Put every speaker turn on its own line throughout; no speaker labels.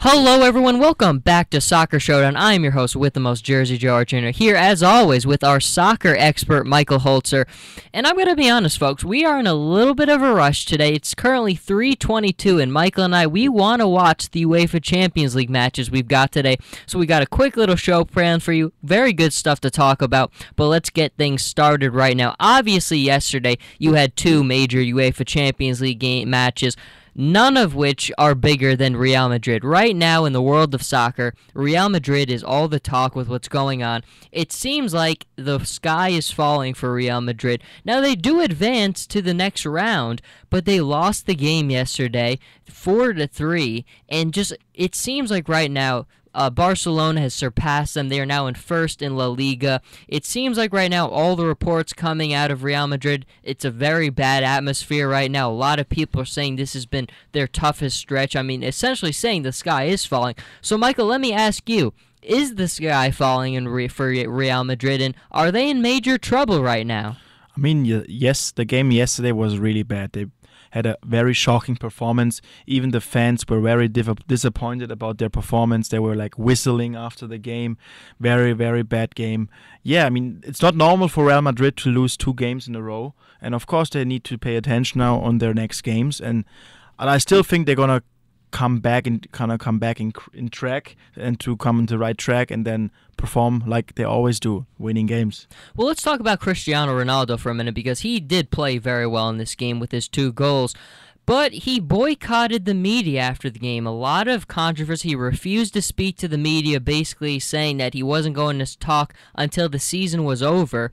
Hello, everyone. Welcome back to Soccer Showdown. I am your host with the most, Jersey Joe Arjuna, here as always with our soccer expert, Michael Holzer. And I'm going to be honest, folks, we are in a little bit of a rush today. It's currently 3:22, and Michael and I, we want to watch the UEFA Champions League matches we've got today. So we got a quick little show planned for you. Very good stuff to talk about, but let's get things started right now. Obviously, yesterday, you had two major UEFA Champions League matches, none of which are bigger than Real Madrid. Right now in the world of soccer, Real Madrid is all the talk with what's going on. It seems like the sky is falling for Real Madrid. Now, they do advance to the next round, but they lost the game yesterday 4-3, and just it seems like right now Barcelona has surpassed them. They are now in first in La Liga. It seems like right now all the reports coming out of Real Madrid, it's a very bad atmosphere right now. A lot of people are saying this has been their toughest stretch. I mean, essentially saying the sky is falling. So, Michael, let me ask you, is the sky falling for Real Madrid, and are they in major trouble right now?
I mean, yes, the game yesterday was really bad. They had a very shocking performance. Even the fans were very disappointed about their performance. They were like whistling after the game. Very, very bad game. Yeah, I mean, it's not normal for Real Madrid to lose two games in a row. And of course, they need to pay attention now on their next games. And I still think they're going to come back in track and to come into the right track and then perform like they always do, winning games.
Well, let's talk about Cristiano Ronaldo for a minute, because he did play very well in this game with his 2 goals. But he boycotted the media after the game. A lot of controversy. He refused to speak to the media, basically saying that he wasn't going to talk until the season was over.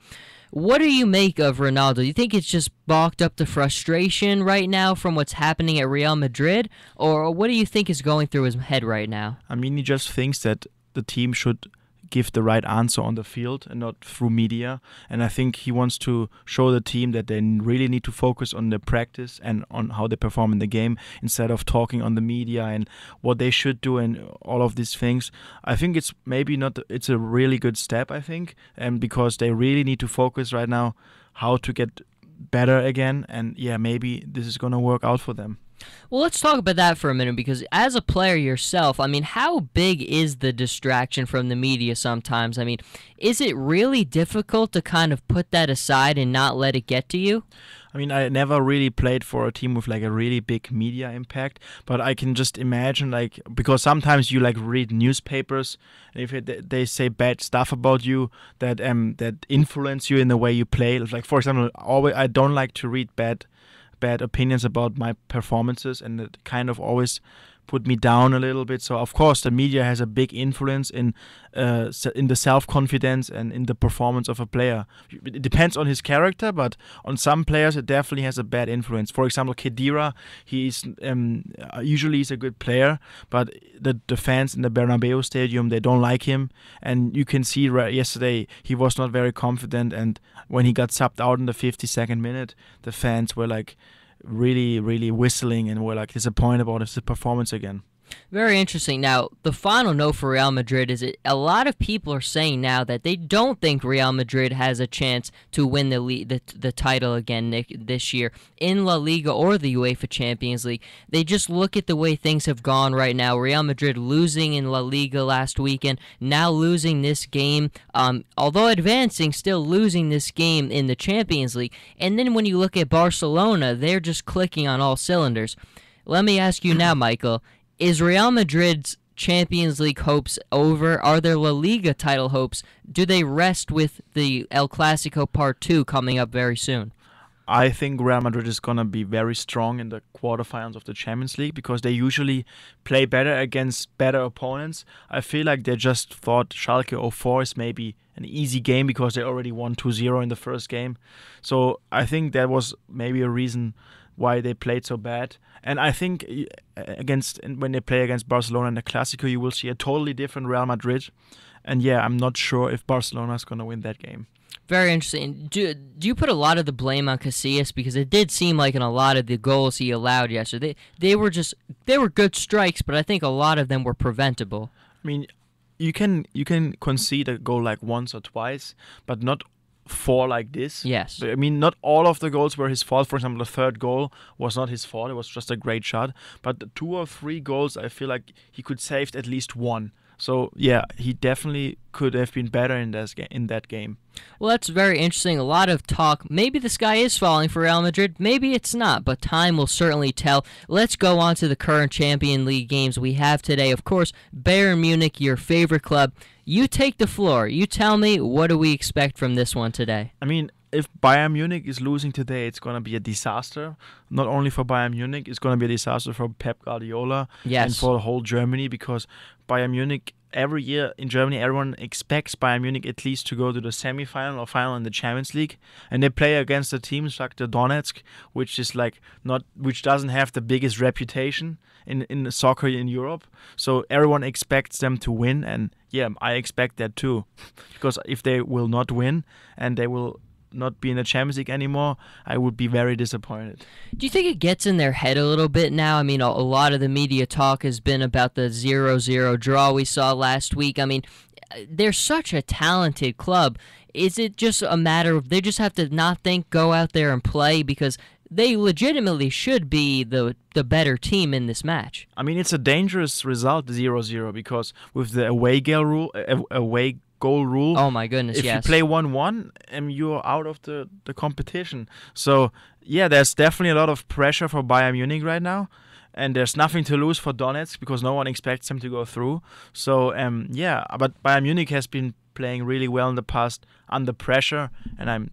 What do you make of Ronaldo? Do you think it's just balked up to frustration right now from what's happening at Real Madrid? Or what do you think is going through his head right now?
I mean, he just thinks that the team should give the right answer on the field and not through media. And I think he wants to show the team that they really need to focus on the practice and on how they perform in the game instead of talking on the media and what they should do and all of these things. I think it's maybe not, it's a really good step, I think, and because they really need to focus right now how to get better again. And yeah, maybe this is going to work out for them.
Well, let's talk about that for a minute, because as a player yourself, I mean, how big is the distraction from the media sometimes? I mean, is it really difficult to kind of put that aside and not let it get to you?
I mean, I never really played for a team with like a really big media impact, but I can just imagine, like, because sometimes you like read newspapers, and if they say bad stuff about you that influence you in the way you play. Like, for example, I don't like to read bad opinions about my performances, and it kind of always put me down a little bit. So of course the media has a big influence in the self-confidence and in the performance of a player. It depends on his character, but on some players it definitely has a bad influence. For example, Khedira, he's usually he's a good player, but the fans in the Bernabeu stadium, they don't like him, and you can see yesterday he was not very confident, and when he got subbed out in the 52nd minute, the fans were like really, really whistling and were like disappointed about his performance again.
Very interesting. Now, the final note for Real Madrid is that a lot of people are saying now that they don't think Real Madrid has a chance to win the title again this year in La Liga or the UEFA Champions League. They just look at the way things have gone right now. Real Madrid losing in La Liga last weekend, now losing this game, although advancing, still losing this game in the Champions League. And then when you look at Barcelona, they're just clicking on all cylinders. Let me ask you now, Michael, is Real Madrid's Champions League hopes over? Are their La Liga title hopes, do they rest with the El Clasico Part 2 coming up very soon?
I think Real Madrid is going to be very strong in the quarterfinals of the Champions League because they usually play better against better opponents. I feel like they just thought Schalke 04 is maybe an easy game because they already won 2-0 in the first game. So I think that was maybe a reason why they played so bad. And I think when they play against Barcelona in the Clásico, you will see a totally different Real Madrid. And yeah, I'm not sure if Barcelona is going to win that game.
Very interesting. Do you put a lot of the blame on Casillas? Because it did seem like in a lot of the goals he allowed yesterday, they were good strikes, but I think a lot of them were preventable.
I mean, you can concede a goal like once or twice, but not fall like this.
Yes.
I mean, not all of the goals were his fault. For example, the third goal was not his fault. It was just a great shot. But the 2 or 3 goals, I feel like he could save at least one. So yeah, he definitely could have been better in that game.
Well, that's very interesting. A lot of talk. Maybe the sky is falling for Real Madrid. Maybe it's not, but time will certainly tell. Let's go on to the current Champions League games we have today. Of course, Bayern Munich, your favorite club. You take the floor. You tell me, what do we expect from this one today?
I mean, if Bayern Munich is losing today, it's going to be a disaster. Not only for Bayern Munich, it's going to be a disaster for Pep Guardiola and for the whole Germany, because Bayern Munich, every year in Germany, everyone expects Bayern Munich at least to go to the semi-final or final in the Champions League, and they play against the teams like the Donetsk, which doesn't have the biggest reputation in soccer in Europe. So everyone expects them to win, and yeah, I expect that too, because if they will not win and they will not be in the Champions League anymore, I would be very disappointed.
Do you think it gets in their head a little bit now? I mean, a lot of the media talk has been about the 0-0 draw we saw last week. I mean, they're such a talented club. Is it just a matter of they just have to not think, go out there and play, because they legitimately should be the better team in this match?
I mean, it's a dangerous result, 0-0, because with the away goal rule.
Oh my goodness,
if
yes.
you play 1-1, you're out of the competition. So yeah, there's definitely a lot of pressure for Bayern Munich right now, and there's nothing to lose for Donetsk because no one expects them to go through. So yeah, but Bayern Munich has been playing really well in the past under pressure, and I'm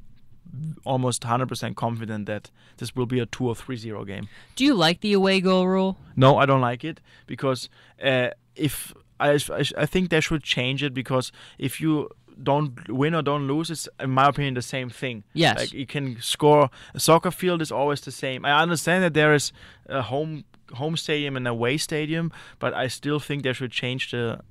almost 100% confident that this will be a 2 or 3-0 game.
Do you like the away goal rule?
No, I don't like it, because if I think they should change it, because if you don't win or don't lose, it's, in my opinion, the same thing.
Yes.
Like, you can score. A soccer field is always the same. I understand that there is a home stadium and away stadium, but I still think they should change the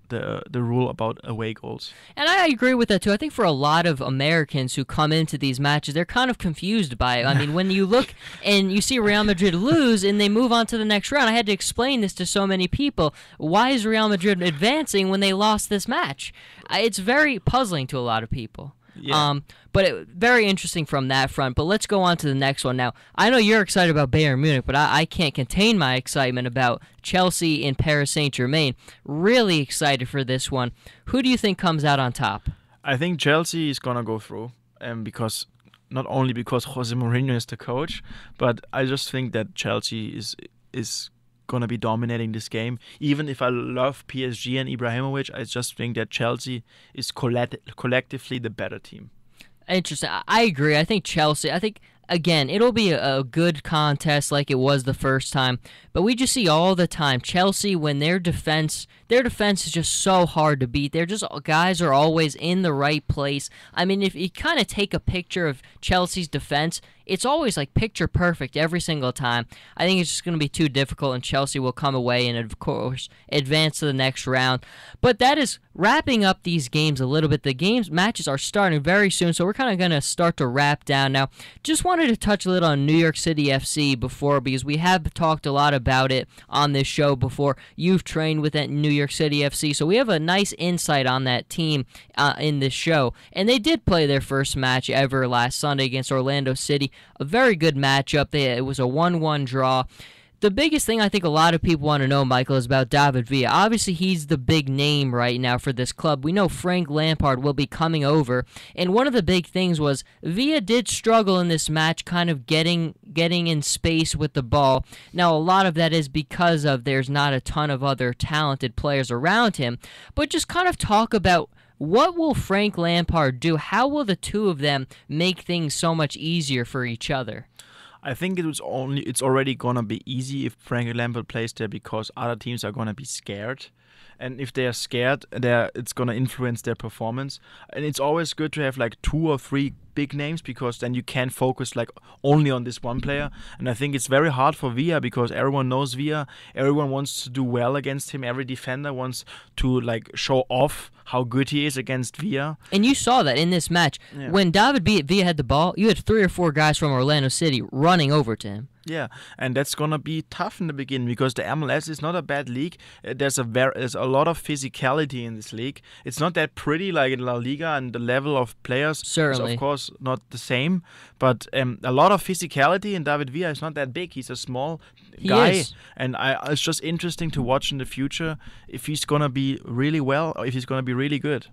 rule about away goals.
And I agree with that too. I think for a lot of Americans who come into these matches, they're kind of confused by it. I mean, when you look and you see Real Madrid lose and they move on to the next round, I had to explain this to so many people. Why is Real Madrid advancing when they lost this match? It's very puzzling to a lot of people.
Yeah.
But very interesting from that front. But let's go on to the next one. Now, I know you're excited about Bayern Munich, but I can't contain my excitement about Chelsea and Paris Saint-Germain. Really excited for this one. Who do you think comes out on top?
I think Chelsea is going to go through, because not only because Jose Mourinho is the coach, but I just think that Chelsea is going to be dominating this game. Even if I love PSG and Ibrahimovic, I just think that Chelsea is collectively the better team.
Interesting. I agree. I think Chelsea, again, it'll be a good contest like it was the first time, but we just see all the time Chelsea, when their defense is just so hard to beat. Guys are always in the right place. I mean, if you kind of take a picture of Chelsea's defense, it's always like picture perfect every single time. I think it's just going to be too difficult, and Chelsea will come away and, of course, advance to the next round. But that is wrapping up these games a little bit. The matches are starting very soon, so we're kind of going to start to wrap down now. Just wanted to touch a little on New York City FC before, because we have talked a lot about it on this show before. You've trained with that New York City FC, so we have a nice insight on that team in this show. And they did play their first match ever last Sunday against Orlando City. A very good matchup. It was a 1-1 draw. The biggest thing I think a lot of people want to know, Michael, is about David Villa. Obviously, he's the big name right now for this club. We know Frank Lampard will be coming over, and one of the big things was Villa did struggle in this match, kind of getting in space with the ball. Now, a lot of that is because there's not a ton of other talented players around him, but just kind of talk about what will Frank Lampard do? How will the two of them make things so much easier for each other?
I think it's already gonna be easy if Frank Lampard plays there, because other teams are gonna be scared, and if they are scared, it's gonna influence their performance. And it's always good to have like 2 or 3 big names, because then you can focus like only on this one player. And I think it's very hard for Villa, because everyone knows Villa. Everyone wants to do well against him. Every defender wants to like show off how good he is against Villa.
And you saw that in this match.
Yeah.
When David Villa had the ball, you had 3 or 4 guys from Orlando City running over to him.
Yeah, and that's gonna be tough in the beginning because the MLS is not a bad league. There's a lot of physicality in this league. It's not that pretty like in La Liga, and the level of players
Certainly.
is of course not the same. But a lot of physicality, and David Villa is not that big. He's a small
He
guy,
is.
and it's just interesting to watch in the future if he's gonna be really well or if he's gonna be really good.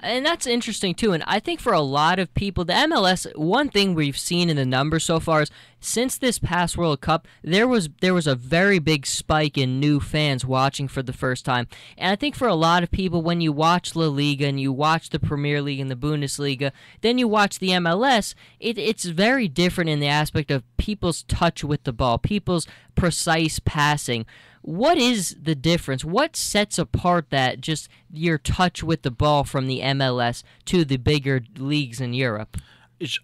And that's interesting too. And I think for a lot of people, the MLS, one thing we've seen in the numbers so far is since this past World Cup, there was a very big spike in new fans watching for the first time. And I think for a lot of people, when you watch La Liga and you watch the Premier League and the Bundesliga, then you watch the MLS, it's very different in the aspect of people's touch with the ball, people's precise passing. What is the difference? What sets apart that just your touch with the ball from the MLS to the bigger leagues in Europe?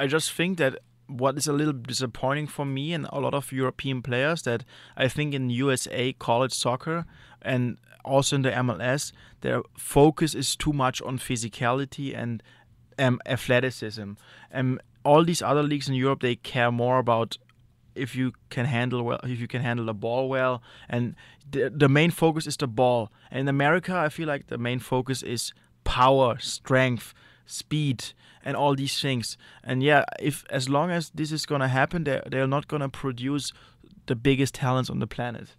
I just think that what is a little disappointing for me and a lot of European players that I think in USA college soccer and also in the MLS, their focus is too much on physicality and athleticism. All these other leagues in Europe, they care more about if you can handle the ball well, and the main focus is the ball. And in America, I feel like the main focus is power, strength, speed, and all these things. And yeah, if as long as this is gonna happen, they're not gonna produce the biggest talents on the planet.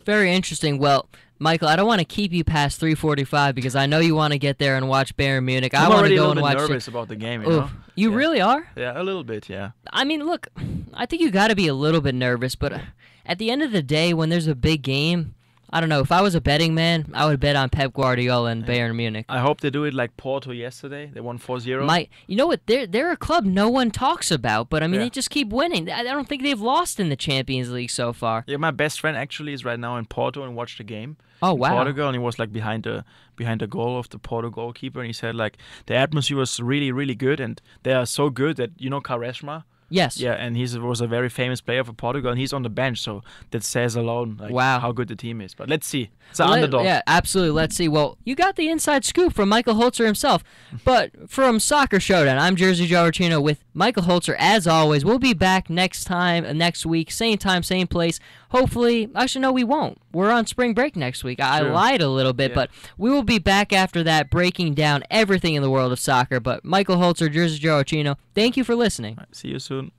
Very interesting. Well, Michael, I don't want to keep you past 3:45 because I know you want to get there and watch Bayern Munich. I
I'm
want to
already
go
a
and
little
watch.
bit nervous about the game. You
Oof.
know?
You
Yeah.
really are?
Yeah, a little bit. Yeah.
I mean, look, I think you got to be a little bit nervous, but at the end of the day, when there's a big game, I don't know. If I was a betting man, I would bet on Pep Guardiola and Bayern Munich.
I hope they do it like Porto yesterday. They won 4-0.
You know what? They're a club no one talks about, but I mean
Yeah.
they just keep winning. I don't think they've lost in the Champions League so far.
Yeah, my best friend actually is right now in Porto and watched the game.
Oh
in
wow!
Portugal, and he was like behind the goal of the Porto goalkeeper, and he said like the atmosphere was really really good, and they are so good that Quaresma.
Yes.
Yeah, and he was a very famous player for Portugal, and he's on the bench, so that says alone like
Wow.
how good the team is. But let's see. It's an underdog.
Yeah, absolutely. Let's see. Well, you got the inside scoop from Michael Holzer himself. But from Soccer Showdown, I'm Jersey Joe Archino with Michael Holzer. As always, we'll be back next week, same time, same place. Hopefully, actually, no, we won't. We're on spring break next week. I
True.
lied a little bit,
Yeah.
but we will be back after that, breaking down everything in the world of soccer. But Michael Holzer, Jersey Joe Archino, thank you for listening.
See you soon.